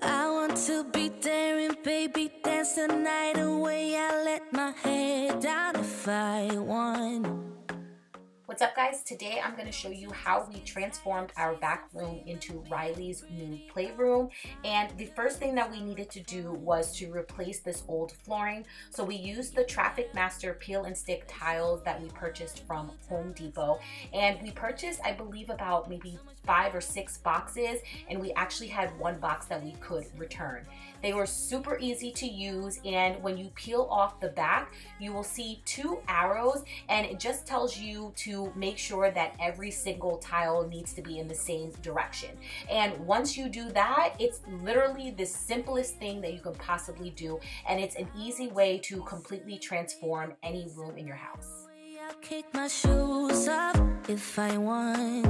I want to be daring, baby, dance the night away. I let my head down if I want. What's up, guys? Today I'm going to show you how we transformed our back room into Riley's new playroom. And the first thing that we needed to do was to replace this old flooring. So we used the Traffic Master peel and stick tiles that we purchased from Home Depot. And we purchased, I believe, about maybe 5 or 6 boxes, and we actually had one box that we could return. They were super easy to use, and when you peel off the back, you will see 2 arrows, and it just tells you to make sure that every single tile needs to be in the same direction. And once you do that, it's literally the simplest thing that you can possibly do, and it's an easy way to completely transform any room in your house. I'll kick my shoes off if I want.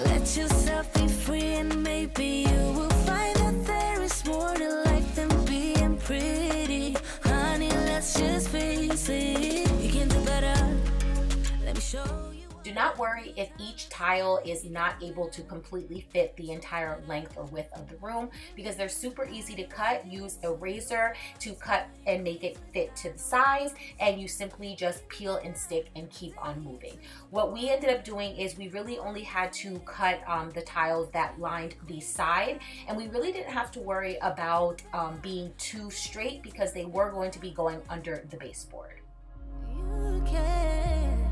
Let yourself be free, and maybe you will find that there is more to life than being pretty. Honey, let's just face it, you can do better. Let me show you. Do not worry if each tile is not able to completely fit the entire length or width of the room, because they're super easy to cut. Use a razor to cut and make it fit to the size, and you simply just peel and stick and keep on moving. What we ended up doing is we really only had to cut the tiles that lined the side, and we really didn't have to worry about being too straight, because they were going to be going under the baseboard. You can.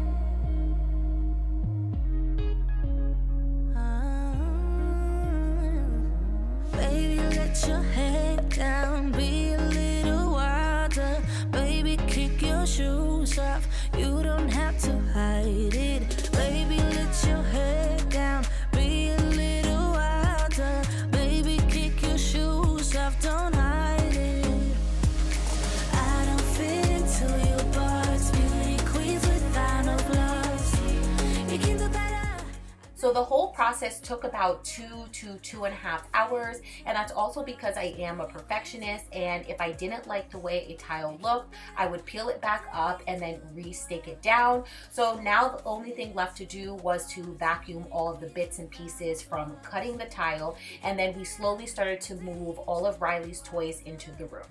Baby, let your head down, be a little wilder. Baby, kick your shoes off, you don't have to hide it. Baby, let your head down, be a little wilder. Baby, kick your shoes off, don't hide it. I don't fit into your box, beauty queens without no flaws. You can do better. So the whole process took about 2 to 2.5 hours, and that's also because I am a perfectionist, and if I didn't like the way a tile looked, I would peel it back up and then re-stick it down. So now the only thing left to do was to vacuum all of the bits and pieces from cutting the tile, and then we slowly started to move all of Riley's toys into the room.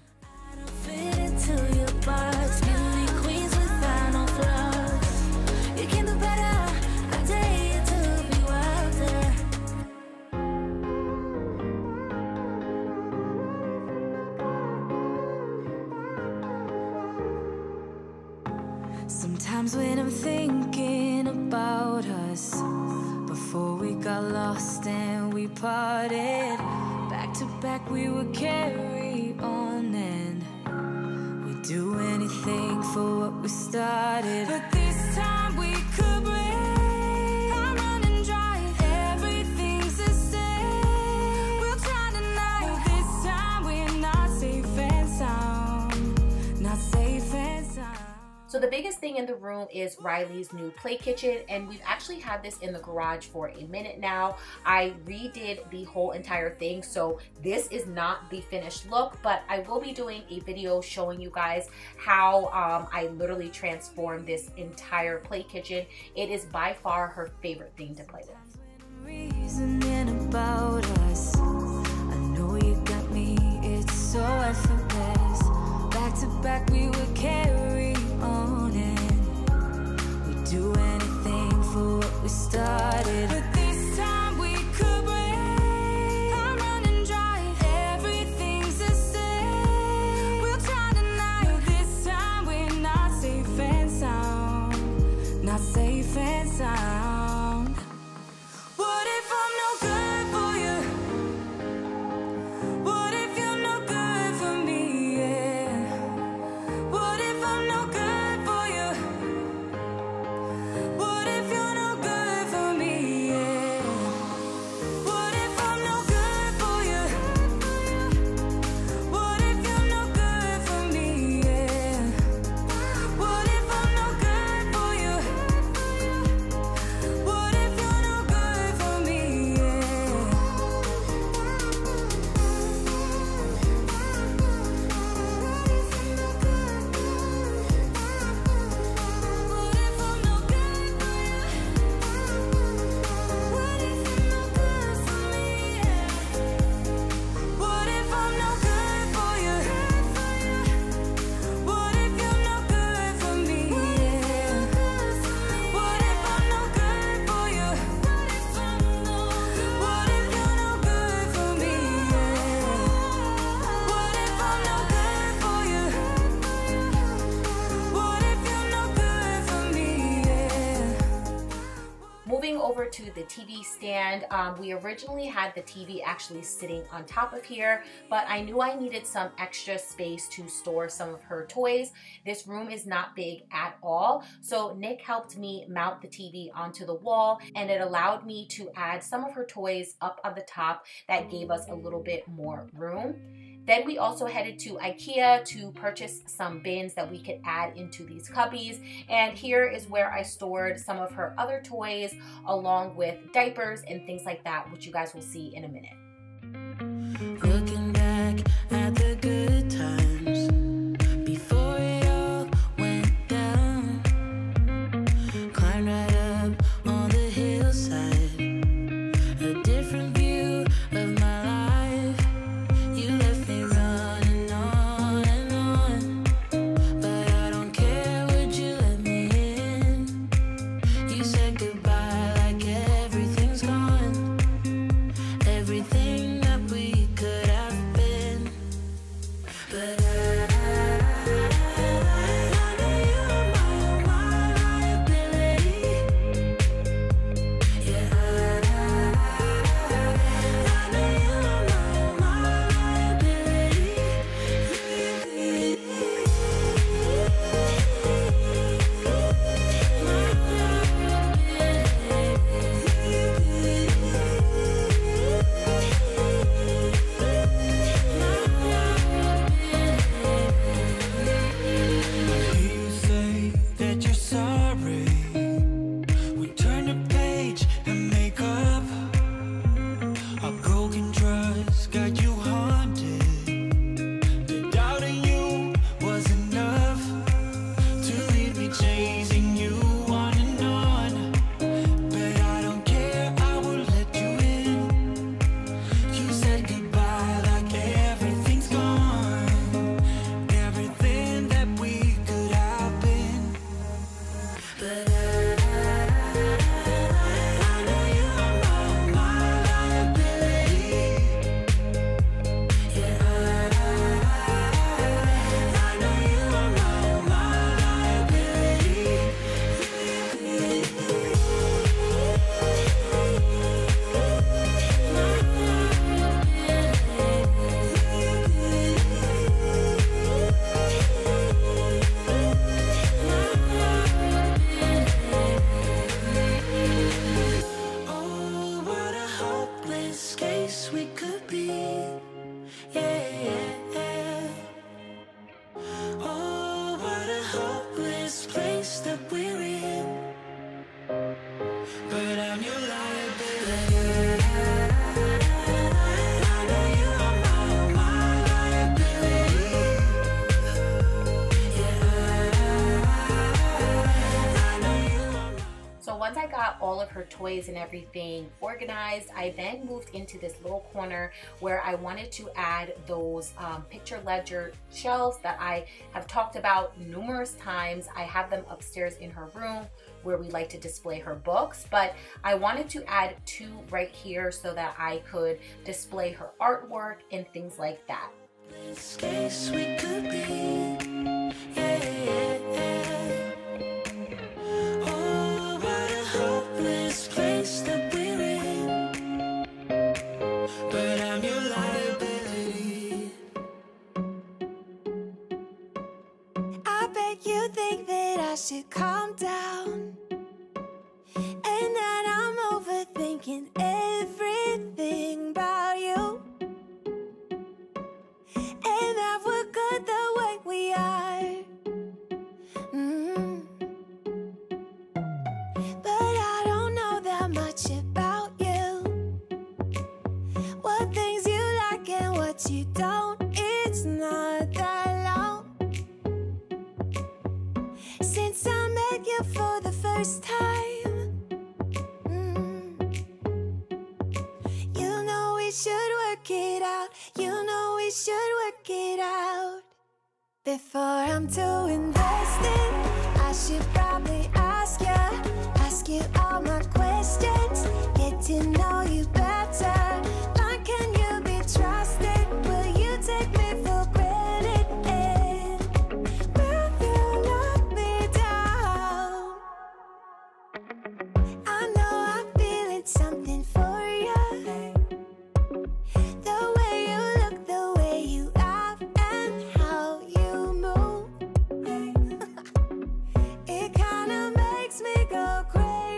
I don't fit into your box, beauty queens without no flaws. You can do better, I dare you to be wilder. Sometimes when I'm thinking about us, before we got lost and we parted, back to back we would carry on, and we'd do anything for what we started. But this time we could break. I'm running dry, everything's the same. We'll try tonight. This time we're not safe and sound, not safe and sound. So the biggest thing in the room is Riley's new play kitchen, and we've actually had this in the garage for a minute now. I redid the whole entire thing, so this is not the finished look, but I will be doing a video showing you guys how I literally transformed this entire play kitchen. It is by far her favorite thing to play with. Reasoning about us, I know you got me, it's so effortless. Back to back we would carry on, and we'd do anything for what we started. But this time we could break. I'm running dry, everything's the same. We'll try tonight. This time we're not safe and sound, not safe and sound. What if I'm no good for you? What if you're no good for me? Yeah. What if I'm no good for you? What if you're no good for me? Yeah. What if I'm no good for you? What if you're no good for me? Yeah. What if I'm no good for you? over to the TV stand, we originally had the TV actually sitting on top of here, but I knew I needed some extra space to store some of her toys. This room is not big at all, so Nick helped me mount the TV onto the wall, and it allowed me to add some of her toys up on the top that gave us a little bit more room. Then we also headed to IKEA to purchase some bins that we could add into these cubbies. And here is where I stored some of her other toys along with diapers and things like that, which you guys will see in a minute. Looking back at the good times before it all went down, climbed right up on the hillside, a different view of my life. You left me running on and on, but I don't care, would you let me in? You said goodbye like everything's gone, everything that we could have been. But I know you are my liability. Yeah, I know you are my liability. You say that you're sorry. We turn the page and make up. Our broken trust got you haunted. The doubting you was enough to leave me chasing you on and on. But I don't care, I will let you in. You said goodbye like everything's gone, everything that we could have been. But I know you are my liability. Yeah, I know you are my liability. Oh, what a hopeless case we could be. Yeah. Oh, what a hopeless place that we're in. But I'm your liability. I know you are my liability. Yeah, I know you are. So once I got all of her toys and everything organized, I then moved into this little corner where I wanted to add those picture ledger shelves that I have talked about numerous times. I have them upstairs in her room where we like to display her books, but I wanted to add two right here so that I could display her artwork and things like that. This case we could be. Yeah. Oh, what a hopeless place that we're in. But I'm your liability. I bet you think that I should calm down, and that I'm overthinking everything about you, and that we're good the way we are. But I don't know that much about you, what things you like and what you don't. It's not that long since I met you for the first time. You know we should work it out. You know we should work it out before I'm doing